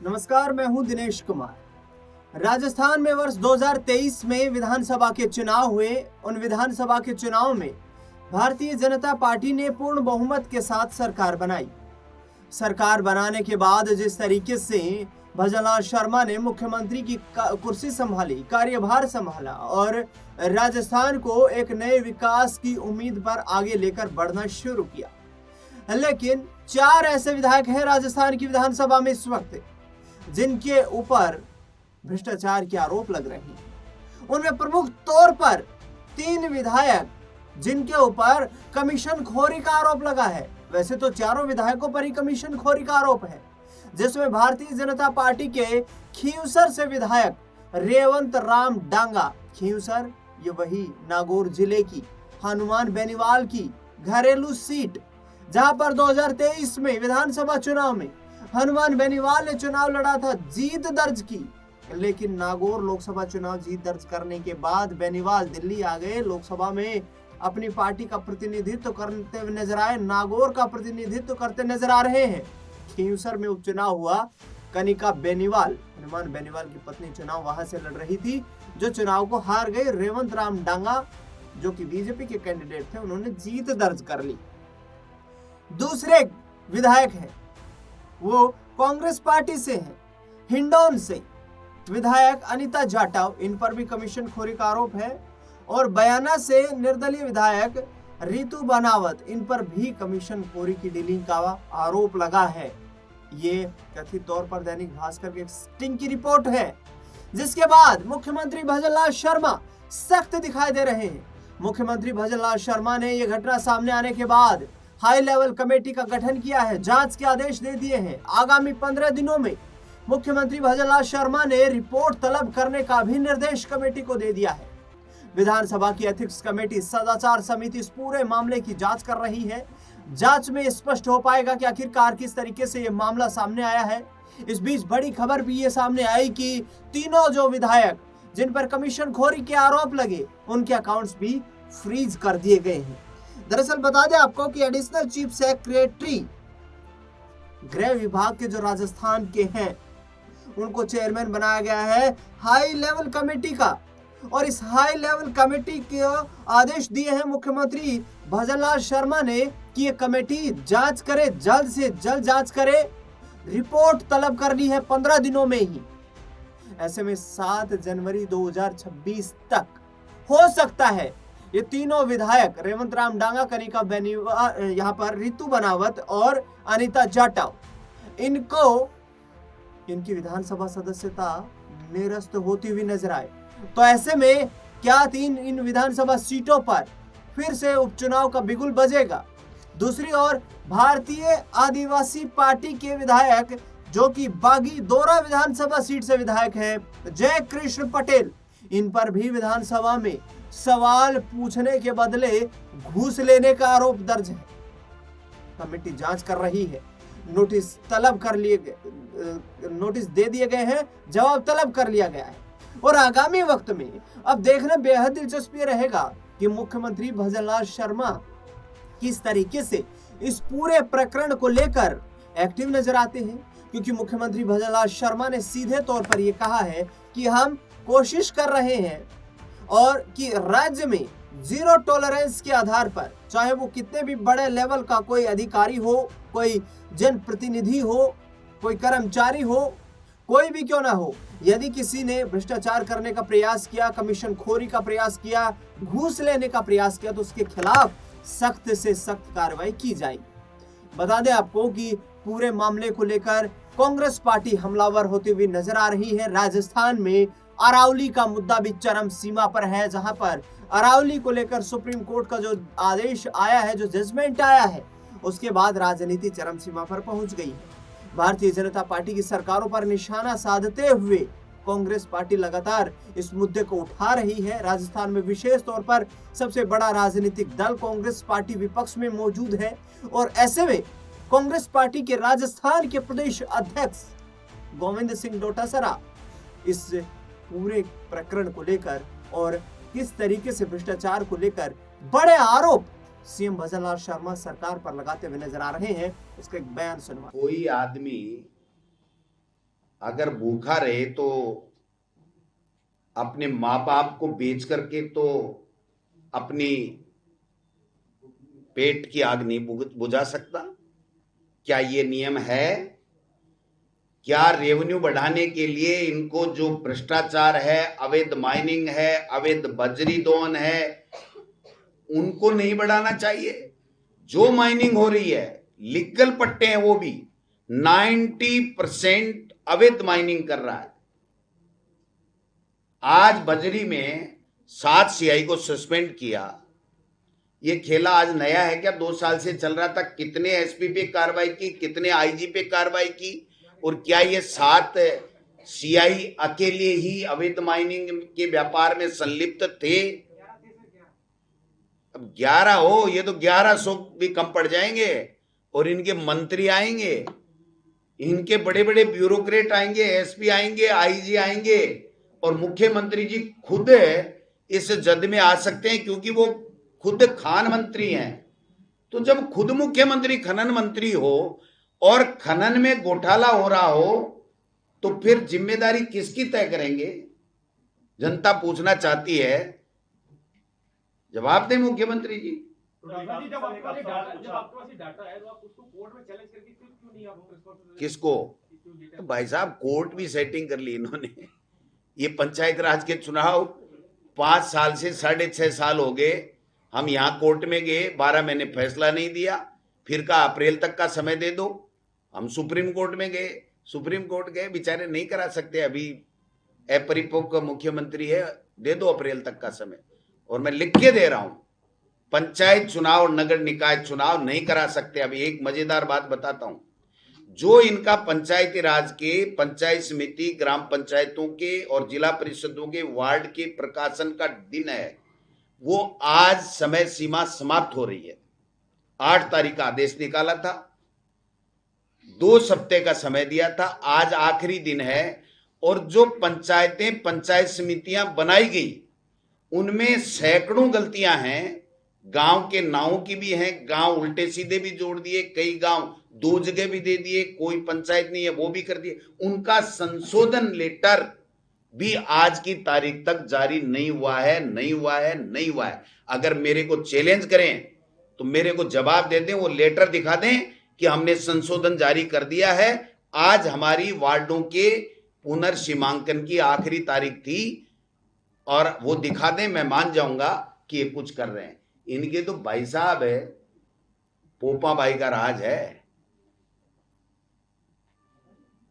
नमस्कार, मैं हूं दिनेश कुमार। राजस्थान में वर्ष 2023 में विधानसभा के चुनाव हुए। उन विधानसभा के चुनाव में भारतीय जनता पार्टी ने पूर्ण बहुमत के साथ सरकार बनाई। सरकार बनाने के बाद जिस तरीके से भजनलाल शर्मा ने मुख्यमंत्री की कुर्सी संभाली, कार्यभार संभाला और राजस्थान को एक नए विकास की उम्मीद पर आगे लेकर बढ़ना शुरू किया। लेकिन 4 ऐसे विधायक हैं राजस्थान की विधानसभा में इस वक्त जिनके ऊपर भ्रष्टाचार के आरोप लग रहे हैं। उनमें प्रमुख तौर पर 3 विधायक जिनके ऊपर कमीशन खोरी का आरोप लगा है। वैसे तो चारों विधायकों पर ही कमीशन खोरी का आरोप है, जिसमें भारतीय जनता पार्टी के खींवसर से विधायक रेवंत राम डांगा, खींवसर ये वही नागौर जिले की हनुमान बेनीवाल की घरेलू सीट, जहां पर 2023 में विधानसभा चुनाव में हनुमान बेनीवाल ने चुनाव लड़ा था, जीत दर्ज की। लेकिन नागौर लोकसभा चुनाव जीत दर्ज करने के बाद बेनीवाल दिल्ली आ गए, लोकसभा में अपनी पार्टी का प्रतिनिधित्व करते हुए नजर आए, नागौर का प्रतिनिधित्व करते नजर आ रहे हैं। खींवसर में उपचुनाव हुआ, कनिका बेनीवाल, हनुमान बेनीवाल की पत्नी चुनाव वहां से लड़ रही थी, जो चुनाव को हार गए। रेवंत राम डांगा जो कि बीजेपी के कैंडिडेट थे, उन्होंने जीत दर्ज कर ली। दूसरे विधायक हैं वो कांग्रेस पार्टी से हैं, हिंडौन से विधायक अनीता जाटव, इन पर भी कमीशन खोरी का आरोप है। और बयाना से निर्दलीय विधायक रितु बनावत, इन पर भी कमीशन खोरी की डीलिंग का आरोप लगा है। ये कथित तौर पर दैनिक भास्कर की स्टिंग की रिपोर्ट है, जिसके बाद मुख्यमंत्री भजनलाल शर्मा सख्त दिखाई दे रहे हैं। मुख्यमंत्री भजनलाल शर्मा ने यह घटना सामने आने के बाद हाई लेवल कमेटी का गठन किया है, जांच के आदेश दे दिए हैं। आगामी 15 दिनों में मुख्यमंत्री भजनलाल शर्मा ने रिपोर्ट तलब करने का भी निर्देश कमेटी को दे दिया है। विधानसभा की एथिक्स कमेटी सदाचार समिति इस पूरे मामले की जांच कर रही है। जांच में स्पष्ट हो पाएगा कि आखिरकार किस तरीके से यह मामला सामने आया है। इस बीच बड़ी खबर भी ये सामने आई कि तीनों जो विधायक जिन पर कमीशन खोरी के आरोप लगे, उनके अकाउंट्स भी फ्रीज कर दिए गए हैं। दरअसल बता दें आपको कि एडिशनल चीफ सेक्रेटरी गृह विभाग के जो राजस्थान के हैं, उनको चेयरमैन बनाया गया है हाई लेवल कमेटी का। और इस हाई लेवल कमेटी के आदेश दिए हैं मुख्यमंत्री भजनलाल शर्मा ने कि ये कमेटी जांच करे, जल्द से जल्द जांच करे, रिपोर्ट तलब करनी है 15 दिनों में ही। ऐसे में 7 जनवरी 2026 तक हो सकता है ये तीनों विधायक रेवंत राम डांगा, कनिका बेनीवाल, यहाँ पर रितु बनावत और अनीता जाटव, इनको इनकी विधानसभा सदस्यता निरस्त होती हुई नजर आए। तो ऐसे में क्या इन विधानसभा सीटों पर फिर से उपचुनाव का बिगुल बजेगा? दूसरी ओर भारतीय आदिवासी पार्टी के विधायक जो कि बागी दोरा विधानसभा सीट से विधायक हैं, जय कृष्ण पटेल, इन पर भी विधानसभा में सवाल पूछने के बदले घूस लेने का आरोप दर्ज है। कमेटी जांच कर रही है, नोटिस दे दिए गए हैं, जवाब तलब कर लिया गया है। और आगामी वक्त में अब देखना बेहद दिलचस्पी रहेगा कि मुख्यमंत्री भजनलाल शर्मा किस तरीके से इस पूरे प्रकरण को लेकर एक्टिव नजर आते हैं, क्योंकि मुख्यमंत्री भजनलाल शर्मा ने सीधे तौर पर यह कहा है कि हम कोशिश कर रहे हैं और कि राज्य में जीरो टॉलरेंस के आधार पर, चाहे वो कितने भी बड़े लेवल का कोई अधिकारी हो, कोई जनप्रतिनिधि हो, कोई कर्मचारी हो, कोई भी क्यों ना हो, यदि किसी ने भ्रष्टाचार करने का प्रयास किया, कमीशन खोरी का प्रयास किया, घूस लेने का प्रयास किया, तो उसके खिलाफ सख्त से सख्त कार्रवाई की जाएगी। बता दें आपको कि पूरे मामले को लेकर कांग्रेस पार्टी हमलावर होती हुई नजर आ रही है। राजस्थान में अरावली का मुद्दा भी चरम सीमा पर है, जहां पर अरावली को लेकर सुप्रीम कोर्ट का जो आदेश आया है, जो जजमेंट आया है, उसके बाद राजनीति चरम सीमा पर पहुंच गई है। भारतीय जनता पार्टी की सरकारों पर निशाना साधते हुए कांग्रेस पार्टी लगातार इस मुद्दे को उठा रही है। राजस्थान में विशेष तौर पर सबसे बड़ा राजनीतिक दल कांग्रेस पार्टी विपक्ष में मौजूद है और ऐसे में कांग्रेस पार्टी के राजस्थान के प्रदेश अध्यक्ष गोविंद सिंह डोटासरा इस पूरे प्रकरण को लेकर और किस तरीके से भ्रष्टाचार को लेकर बड़े आरोप सीएम भजनलाल शर्मा सरकार पर लगाते हुए नजर आ रहे हैं, उसका एक बयान सुनवा। कोई आदमी अगर भूखा रहे तो अपने माँ बाप को बेच करके तो अपनी पेट की आग नहीं बुझा सकता। क्या ये नियम है? क्या रेवेन्यू बढ़ाने के लिए इनको जो भ्रष्टाचार है, अवैध माइनिंग है, अवैध बजरी दोहन है, उनको नहीं बढ़ाना चाहिए? जो माइनिंग हो रही है, लीगल पट्टे हैं, वो भी 90% अवैध माइनिंग कर रहा है। आज बजरी में 7 सीआई को सस्पेंड किया। ये खेला आज नया है क्या? 2 साल से चल रहा था। कितने एसपी पे कार्रवाई की, कितने आईजी पे कार्रवाई की, और क्या ये 7 सीआई अकेले ही अवैध माइनिंग के व्यापार में संलिप्त थे? अब 11 हो, ये तो 1100 भी कम पड़ जाएंगे। और इनके मंत्री आएंगे, इनके बड़े बड़े ब्यूरोक्रेट आएंगे, एसपी आएंगे, आईजी आएंगे, और मुख्यमंत्री जी खुद इस जद में आ सकते हैं क्योंकि वो खुद खान मंत्री हैं। तो जब खुद मुख्यमंत्री खनन मंत्री हो और खनन में घोटाला हो रहा हो, तो फिर जिम्मेदारी किसकी तय करेंगे? जनता पूछना चाहती है। जवाब दें मुख्यमंत्री जी। किसको? तो भाई साहब, कोर्ट भी सेटिंग कर ली इन्होंने। ये पंचायत राज के चुनाव 5 साल से 6.5 साल हो गए। हम यहां कोर्ट में गए, 12 महीने फैसला नहीं दिया। फिर कहा अप्रैल तक का समय दे दो। हम सुप्रीम कोर्ट में गए, सुप्रीम कोर्ट गए, बेचारे नहीं करा सकते, अभी अपरिपक्व मुख्यमंत्री है, दे दो अप्रैल तक का समय। और मैं लिख के दे रहा हूं, पंचायत चुनाव और नगर निकाय चुनाव नहीं करा सकते। अभी एक मजेदार बात बताता हूं। जो इनका पंचायती राज के, पंचायत समिति, ग्राम पंचायतों के और जिला परिषदों के वार्ड के प्रकाशन का दिन है, वो आज समय सीमा समाप्त हो रही है। 8 तारीख का आदेश निकाला था, 2 सप्ताह का समय दिया था, आज आखिरी दिन है। और जो पंचायतें, पंचायत समितियां बनाई गई, उनमें सैकड़ों गलतियां हैं। गांव के नावों की भी हैं, गांव उल्टे सीधे भी जोड़ दिए, कई गांव 2 जगह भी दे दिए, कोई पंचायत नहीं है वो भी कर दिए। उनका संशोधन लेटर भी आज की तारीख तक जारी नहीं हुआ है, नहीं हुआ है, नहीं हुआ है। अगर मेरे को चैलेंज करें तो मेरे को जवाब दे दें, वो लेटर दिखा दें कि हमने संशोधन जारी कर दिया है। आज हमारी वार्डों के पुनर्सीमांकन की आखिरी तारीख थी, और वो दिखा दें, मैं मान जाऊंगा कि ये कुछ कर रहे हैं। इनके तो भाई साहब है, पोपा भाई का राज है।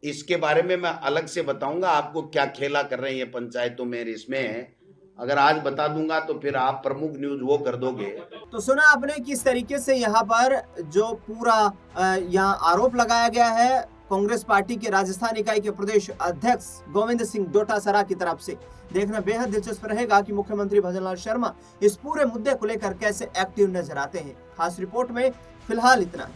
इसके बारे में मैं अलग से बताऊंगा आपको क्या खेला कर रहे हैं ये पंचायतों में। इसमें अगर आज बता दूंगा तो फिर आप प्रमुख न्यूज वो कर दोगे। तो सुना आपने किस तरीके से यहाँ पर जो पूरा यहाँ आरोप लगाया गया है कांग्रेस पार्टी के राजस्थान इकाई के प्रदेश अध्यक्ष गोविंद सिंह डोटासरा की तरफ से। देखना बेहद दिलचस्प रहेगा कि मुख्यमंत्री भजनलाल शर्मा इस पूरे मुद्दे को लेकर कैसे एक्टिव नजर आते हैं। खास रिपोर्ट में फिलहाल इतना।